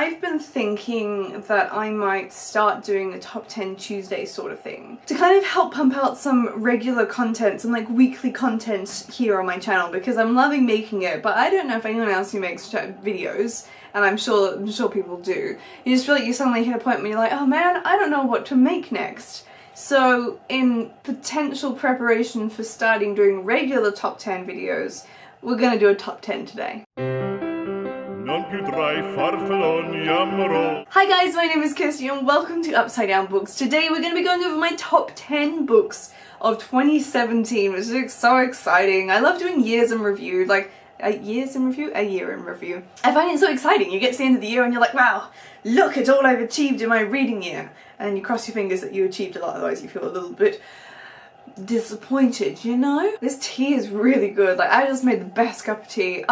I've been thinking that I might start doing a top 10 Tuesday sort of thing to kind of help pump out some regular content, some like weekly content here on my channel, because I'm loving making it, but I don't know if anyone else who makes videos, and I'm sure people do. You just feel like you suddenly hit a point where you're like, oh man, I don't know what to make next. So in potential preparation for starting doing regular top 10 videos, we're gonna do a top 10 today. Hi guys, my name is Kirsty and welcome to Upside Down Books. Today we're going to be going over my top 10 books of 2017, which is so exciting. I love doing years in review, like a year in review. I find it so exciting. You get to the end of the year and you're like, wow, look at all I've achieved in my reading year. And you cross your fingers that you achieved a lot, otherwise you feel a little bit disappointed, you know? This tea is really good. Like, I just made the best cup of tea.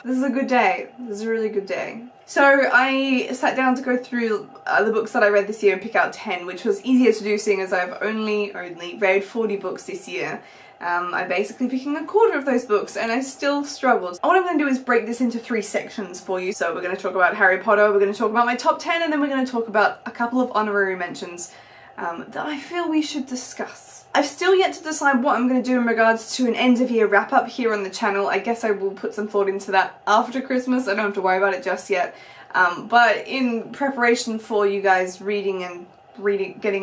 This is a good day. This is a really good day. So I sat down to go through the books that I read this year and pick out 10, which was easier to do seeing as I've only read 40 books this year. I'm basically picking a quarter of those books and I still struggled. What I'm going to do is break this into 3 sections for you. So we're going to talk about Harry Potter, we're going to talk about my top 10, and then we're going to talk about a couple of honorary mentions that I feel we should discuss. I've still yet to decide what I'm going to do in regards to an end of year wrap up here on the channel. I guess I will put some thought into that after Christmas. I don't have to worry about it just yet. But in preparation for you guys getting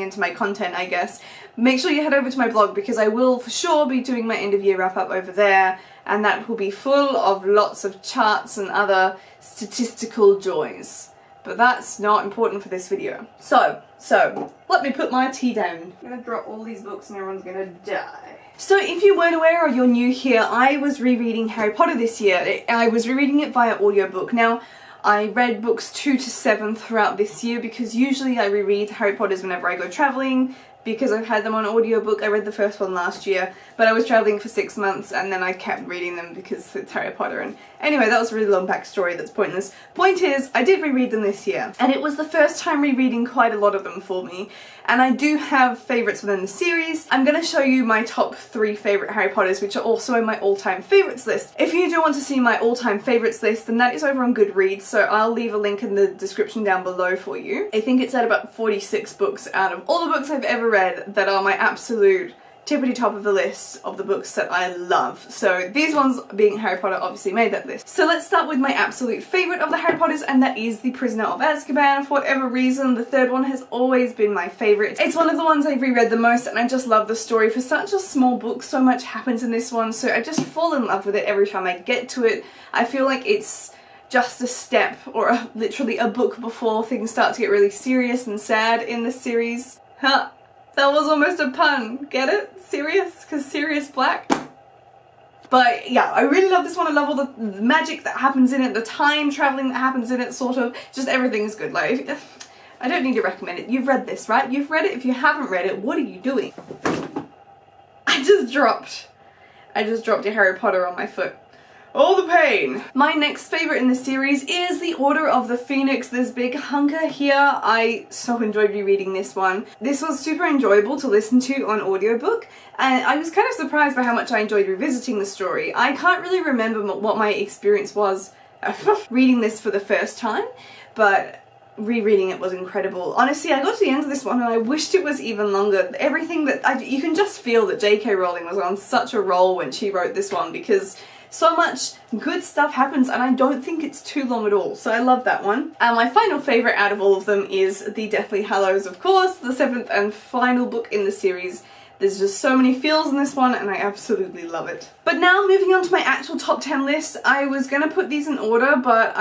into my content, I guess, make sure you head over to my blog, because I will for sure be doing my end of year wrap up over there, and that will be full of lots of charts and other statistical joys. But that's not important for this video. So, let me put my tea down. I'm gonna drop all these books and everyone's gonna die. So if you weren't aware or you're new here, I was rereading Harry Potter this year. I was rereading it via audiobook. Now, I read books 2 to 7 throughout this year because usually I reread Harry Potters whenever I go travelling, because I've had them on audiobook. I read the first one last year, but I was travelling for 6 months and then I kept reading them because it's Harry Potter. And anyway, that was a really long backstory that's pointless. Point is, I did reread them this year, and it was the first time rereading quite a lot of them for me. And I do have favourites within the series. I'm going to show you my top 3 favourite Harry Potters, which are also in my all-time favourites list. If you do want to see my all-time favourites list, then that is over on Goodreads, so I'll leave a link in the description down below for you. I think it's at about 46 books out of all the books I've ever read that are my absolute tippity top of the list of the books that I love. So these ones, being Harry Potter, obviously made that list. So let's start with my absolute favourite of the Harry Potters, and that is The Prisoner of Azkaban. For whatever reason, the third one has always been my favourite. It's one of the ones I've reread the most, and I just love the story. For such a small book, so much happens in this one, so I just fall in love with it every time I get to it. I feel like it's just a step, or literally a book before things start to get really serious and sad in this series. Huh. That was almost a pun. Get it? Serious? Because Sirius Black? But yeah, I really love this one. I love all the magic that happens in it, the time travelling that happens in it, sort of. Just everything is good. Like, I don't need to recommend it. You've read this, right? You've read it. If you haven't read it, what are you doing? I just dropped a Harry Potter on my foot. All the pain! My next favourite in the series is The Order of the Phoenix, this big hunker here. I so enjoyed rereading this one. This was super enjoyable to listen to on audiobook, and I was kind of surprised by how much I enjoyed revisiting the story. I can't really remember what my experience was reading this for the first time, but rereading it was incredible. Honestly, I got to the end of this one and I wished it was even longer. Everything that you can just feel that J.K. Rowling was on such a roll when she wrote this one, because so much good stuff happens and I don't think it's too long at all, so I love that one. And my final favourite out of all of them is The Deathly Hallows, of course, the 7th and final book in the series. There's just so many feels in this one and I absolutely love it. But now moving on to my actual top 10 list. I was gonna put these in order, but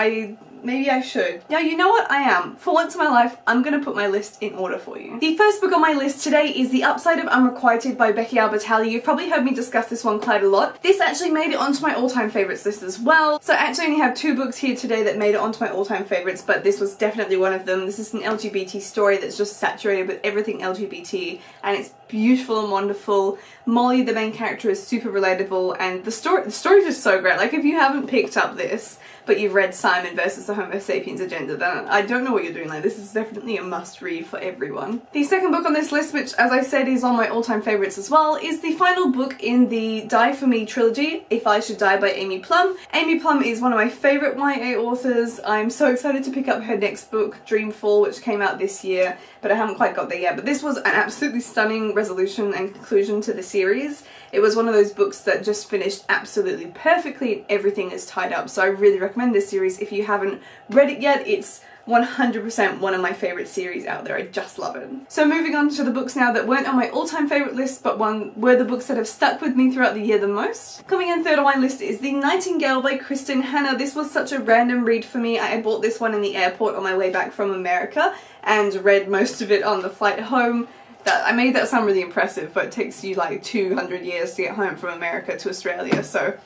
maybe I should. Now, you know what? I am. For once in my life, I'm gonna put my list in order for you. The first book on my list today is The Upside of Unrequited by Becky Albertalli. You've probably heard me discuss this one quite a lot. This actually made it onto my all-time favourites list as well. So I actually only have 2 books here today that made it onto my all-time favourites, but this was definitely one of them. This is an LGBT story that's just saturated with everything LGBT, and it's beautiful and wonderful. Molly, the main character, is super relatable, and the story is just so great. Like, if you haven't picked up this, but you've read Simon versus the Homo sapiens agenda, then I don't know what you're doing. Like, this is definitely a must read for everyone. The second book on this list, which as I said is on my all-time favourites as well, is the final book in the Die For Me trilogy, If I Should Die by Amy Plum. Amy Plum is one of my favourite YA authors. I'm so excited to pick up her next book, Dreamfall, which came out this year, but I haven't quite got there yet. But this was an absolutely stunning resolution and conclusion to the series. It was one of those books that just finished absolutely perfectly and everything is tied up. So I really recommend this series. If you haven't read it yet, it's 100% one of my favourite series out there. I just love it. So moving on to the books now that weren't on my all-time favourite list, but were the books that have stuck with me throughout the year the most. Coming in third on my list is The Nightingale by Kristen Hanna. This was such a random read for me. I bought this one in the airport on my way back from America and read most of it on the flight home. I made that sound really impressive, but it takes you like 200 years to get home from America to Australia, so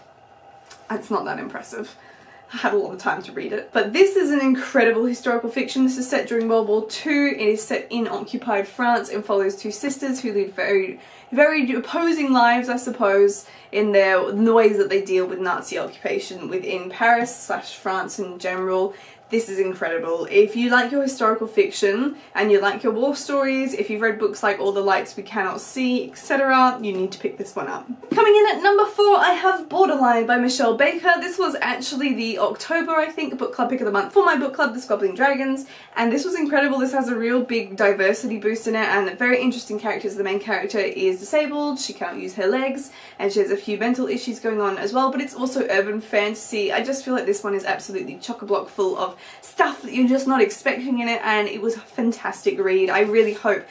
it's not that impressive. I had a lot of time to read it. But this is an incredible historical fiction. This is set during World War II. It is set in occupied France and follows two sisters who lead very, very opposing lives, I suppose, in the ways that they deal with Nazi occupation within Paris / France in general. This is incredible. If you like your historical fiction and you like your war stories, if you've read books like All the Lights We Cannot See, etc., you need to pick this one up. Coming in at number 4, I have Borderline by Michelle Baker. This was actually the October, I think, book club pick of the month for my book club, The Squabbling Dragons, and this was incredible. This has a real big diversity boost in it and very interesting characters. The main character is disabled, she can't use her legs, and she has a few mental issues going on as well, but it's also urban fantasy. I just feel like this one is absolutely chock-a-block full of stuff that you're just not expecting in it, and it was a fantastic read. I really hope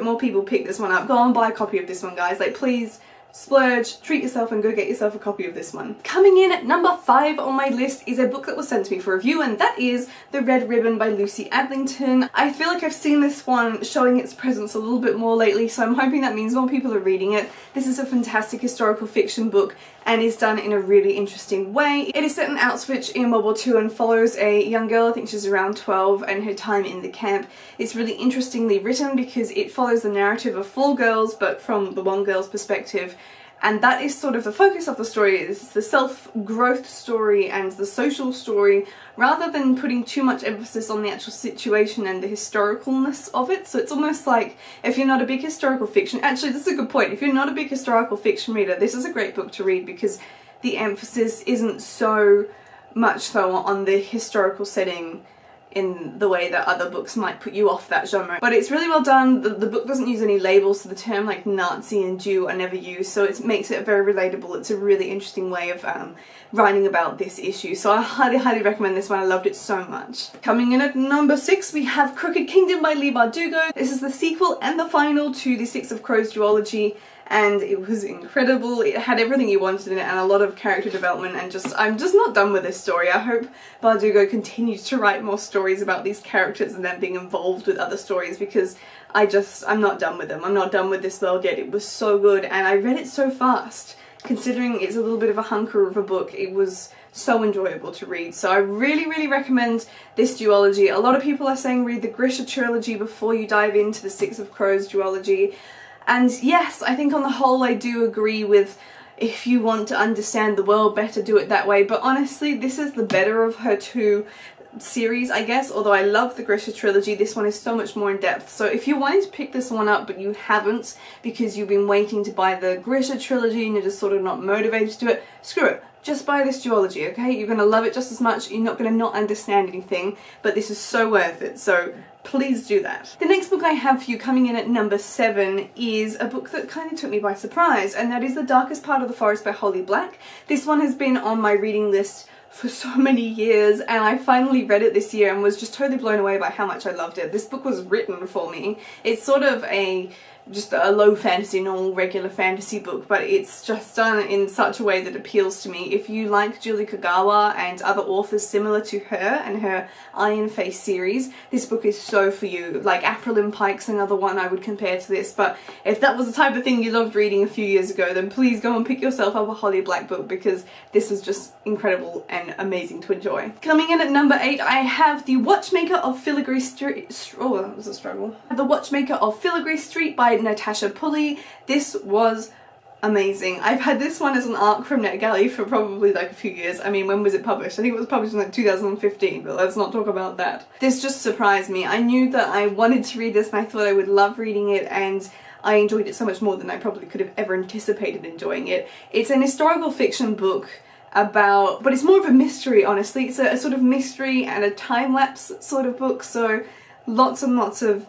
more people pick this one up. Go and buy a copy of this one, guys. Like, please splurge, treat yourself, and go get yourself a copy of this one. Coming in at number 5 on my list is a book that was sent to me for review, and that is The Red Ribbon by Lucy Adlington. I feel like I've seen this one showing its presence a little bit more lately, so I'm hoping that means more people are reading it. This is a fantastic historical fiction book and is done in a really interesting way. It is set in Auschwitz in World War II and follows a young girl, I think she's around 12, and her time in the camp. It's really interestingly written because it follows the narrative of 4 girls, but from the one girl's perspective. And that is sort of the focus of the story. It's the self-growth story and the social story, rather than putting too much emphasis on the actual situation and the historicalness of it. So it's almost like, if you're not a big historical fiction, actually this is a good point, if you're not a big historical fiction reader, this is a great book to read because the emphasis isn't so much so on the historical setting in the way that other books might put you off that genre. But it's really well done. The book doesn't use any labels, so the term like Nazi and Jew are never used, so it makes it very relatable. It's a really interesting way of writing about this issue, so I highly recommend this one. I loved it so much. Coming in at number 6, we have Crooked Kingdom by Leigh Bardugo. This is the sequel and the final to the Six of Crows duology, and it was incredible. It had everything you wanted in it and a lot of character development, and I'm just not done with this story. I hope Bardugo continues to write more stories about these characters and then being involved with other stories, because I'm not done with them. I'm not done with this world yet. It was so good and I read it so fast. Considering it's a little bit of a hunker of a book, it was so enjoyable to read. So I really recommend this duology. A lot of people are saying read the Grisha trilogy before you dive into the Six of Crows duology. And yes, I think on the whole I do agree with, if you want to understand the world better, do it that way. But honestly, this is the better of her two series, I guess. Although I love the Grisha trilogy, this one is so much more in depth. So if you're wanting to pick this one up but you haven't because you've been waiting to buy the Grisha trilogy and you're just sort of not motivated to do it, screw it. Just buy this duology, okay? You're going to love it just as much. You're not going to not understand anything, but this is so worth it. So please do that. The next book I have for you, coming in at number 7, is a book that kind of took me by surprise, and that is The Darkest Part of the Forest by Holly Black. This one has been on my reading list for so many years, and I finally read it this year and was just totally blown away by how much I loved it. This book was written for me. It's sort of just a low fantasy, normal, regular fantasy book, but it's just done in such a way that appeals to me. If you like Julie Kagawa and other authors similar to her and her Iron Face series, this book is so for you. Like Aprilyn Pike's another one I would compare to this, but if that was the type of thing you loved reading a few years ago, then please go and pick yourself up a Holly Black book, because this was just incredible and amazing to enjoy. Coming in at number 8, I have The Watchmaker of Filigree Street. Oh, that was a struggle. The Watchmaker of Filigree Street by by Natasha Pulley. This was amazing. I've had this one as an ARC from NetGalley for probably like a few years. I mean, when was it published? I think it was published in like 2015, but let's not talk about that. This just surprised me. I knew that I wanted to read this and I thought I would love reading it, and I enjoyed it so much more than I probably could have ever anticipated enjoying it. It's an historical fiction book about, but it's more of a mystery, honestly. It's a sort of mystery and a time-lapse sort of book, so lots and lots of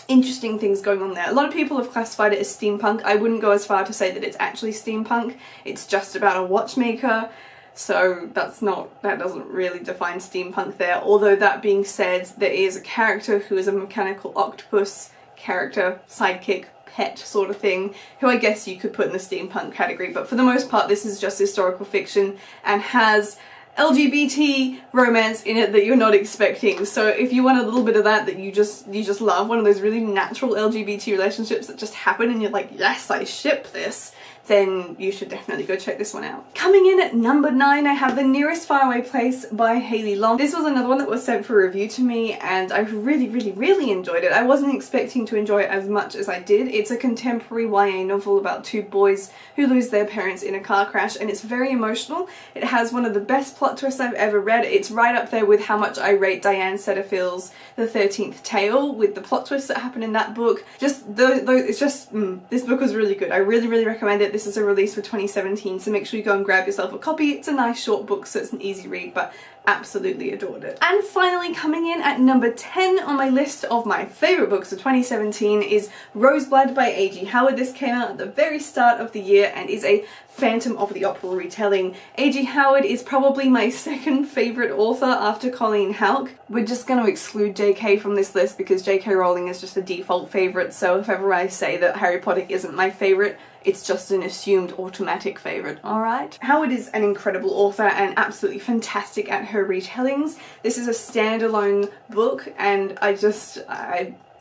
interesting things going on there. A lot of people have classified it as steampunk. I wouldn't go as far to say that it's actually steampunk. It's just about a watchmaker, so that doesn't really define steampunk there. Although that being said, there is a character who is a mechanical octopus character, sidekick, pet sort of thing, who I guess you could put in the steampunk category, but for the most part this is just historical fiction and has LGBT romance in it that you're not expecting. So if you want a little bit of that you just love, one of those really natural LGBT relationships that just happen and you're like, yes, I ship this, then you should definitely go check this one out. Coming in at number 9, I have The Nearest Faraway Place by Hayley Long. This was another one that was sent for review to me and I really enjoyed it. I wasn't expecting to enjoy it as much as I did. It's a contemporary YA novel about two boys who lose their parents in a car crash, and it's very emotional. It has one of the best plot twists I've ever read. It's right up there with how much I rate Diane Setterfield's The 13th Tale, with the plot twists that happen in that book. This book was really good. I really recommend it. This is a release for 2017, so make sure you go and grab yourself a copy. It's a nice short book, so it's an easy read, but absolutely adored it. And finally, coming in at number 10 on my list of my favourite books of 2017 is Roseblood by A.G. Howard. This came out at the very start of the year and is a Phantom of the Opera retelling. A.G. Howard is probably my second favourite author after Colleen Houck. We're just going to exclude J.K. from this list because J.K. Rowling is just a default favourite, so if ever I say that Harry Potter isn't my favourite, it's just an assumed automatic favourite, alright? Howard is an incredible author and absolutely fantastic at her retellings. This is a standalone book and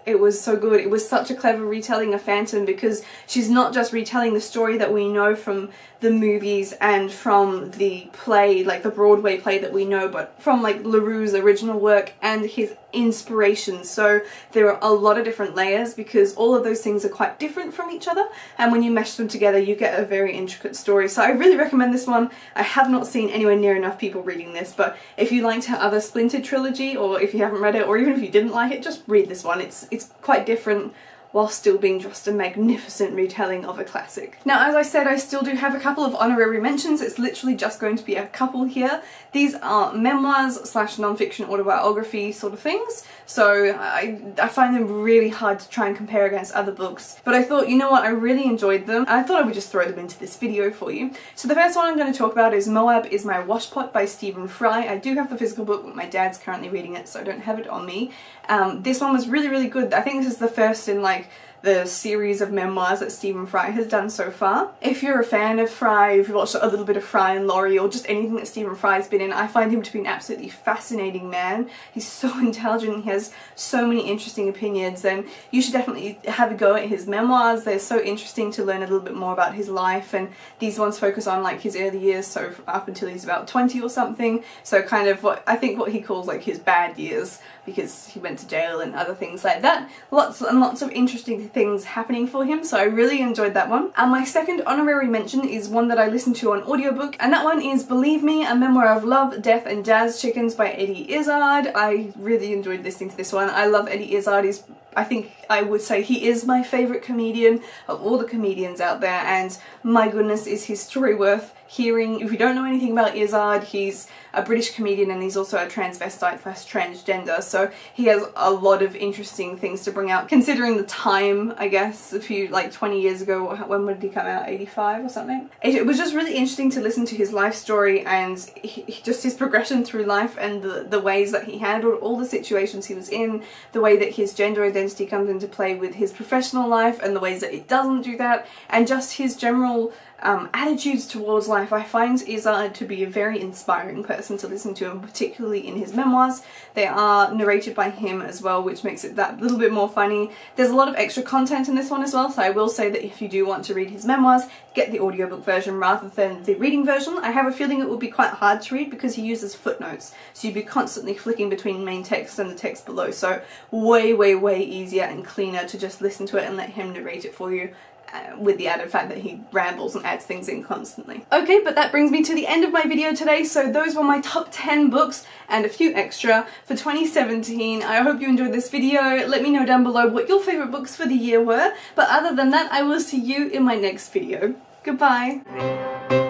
it was so good. It was such a clever retelling of Phantom because she's not just retelling the story that we know from the movies and from the play, like the Broadway play that we know, but from like LaRue's original work and his inspiration. So there are a lot of different layers because all of those things are quite different from each other, and when you mesh them together you get a very intricate story. So I really recommend this one. I have not seen anywhere near enough people reading this, but if you liked her other Splinter trilogy, or if you haven't read it, or even if you didn't like it, just read this one. It's quite different while still being just a magnificent retelling of a classic. Now, as I said, I still do have a couple of honorary mentions. It's literally just going to be a couple here. These are memoirs / non-fiction autobiography sort of things, so I find them really hard to try and compare against other books, but I thought, you know what, I really enjoyed them, and I thought I would just throw them into this video for you. So the first one I'm going to talk about is Moab is My Washpot by Stephen Fry. I do have the physical book, but my dad's currently reading it, so I don't have it on me. This one was really good. I think this is the first in like the series of memoirs that Stephen Fry has done so far. If you're a fan of Fry, if you've watched a little bit of Fry and Laurie, or just anything that Stephen Fry's been in, I find him to be an absolutely fascinating man. He's so intelligent, he has so many interesting opinions, and you should definitely have a go at his memoirs. They're so interesting to learn a little bit more about his life, and these ones focus on like his early years, so up until he's about 20 or something, so kind of what he calls like his bad years, because he went to jail and other things like that. Lots and lots of interesting things happening for him, so I really enjoyed that one. And my second honorary mention is one that I listened to on audiobook, and that one is Believe Me, A Memoir of Love, Death and Jazz Chickens by Eddie Izzard. I really enjoyed listening to this one. I love Eddie Izzard. I think I would say he is my favourite comedian of all the comedians out there, and my goodness is his story worth hearing. If you don't know anything about Izzard, he's a British comedian and he's also a transvestite / transgender, so he has a lot of interesting things to bring out considering the time, I guess, a few, like 20 years ago. When did he come out? 85 or something? It was just really interesting to listen to his life story and just his progression through life, and the ways that he handled all the situations he was in, the way that his gender identity comes into play with his professional life and the ways that it doesn't do that, and just his general attitudes towards life, I find Izzard to be a very inspiring person to listen to, and particularly in his memoirs. They are narrated by him as well, which makes it that little bit more funny. There's a lot of extra content in this one as well, so I will say that if you do want to read his memoirs, get the audiobook version rather than the reading version. I have a feeling it will be quite hard to read because he uses footnotes, so you'd be constantly flicking between main text and the text below, so way easier and cleaner to just listen to it and let him narrate it for you. With the added fact that he rambles and adds things in constantly. Okay, but that brings me to the end of my video today, so those were my top 10 books and a few extra for 2017. I hope you enjoyed this video. Let me know down below what your favourite books for the year were, but other than that, I will see you in my next video. Goodbye!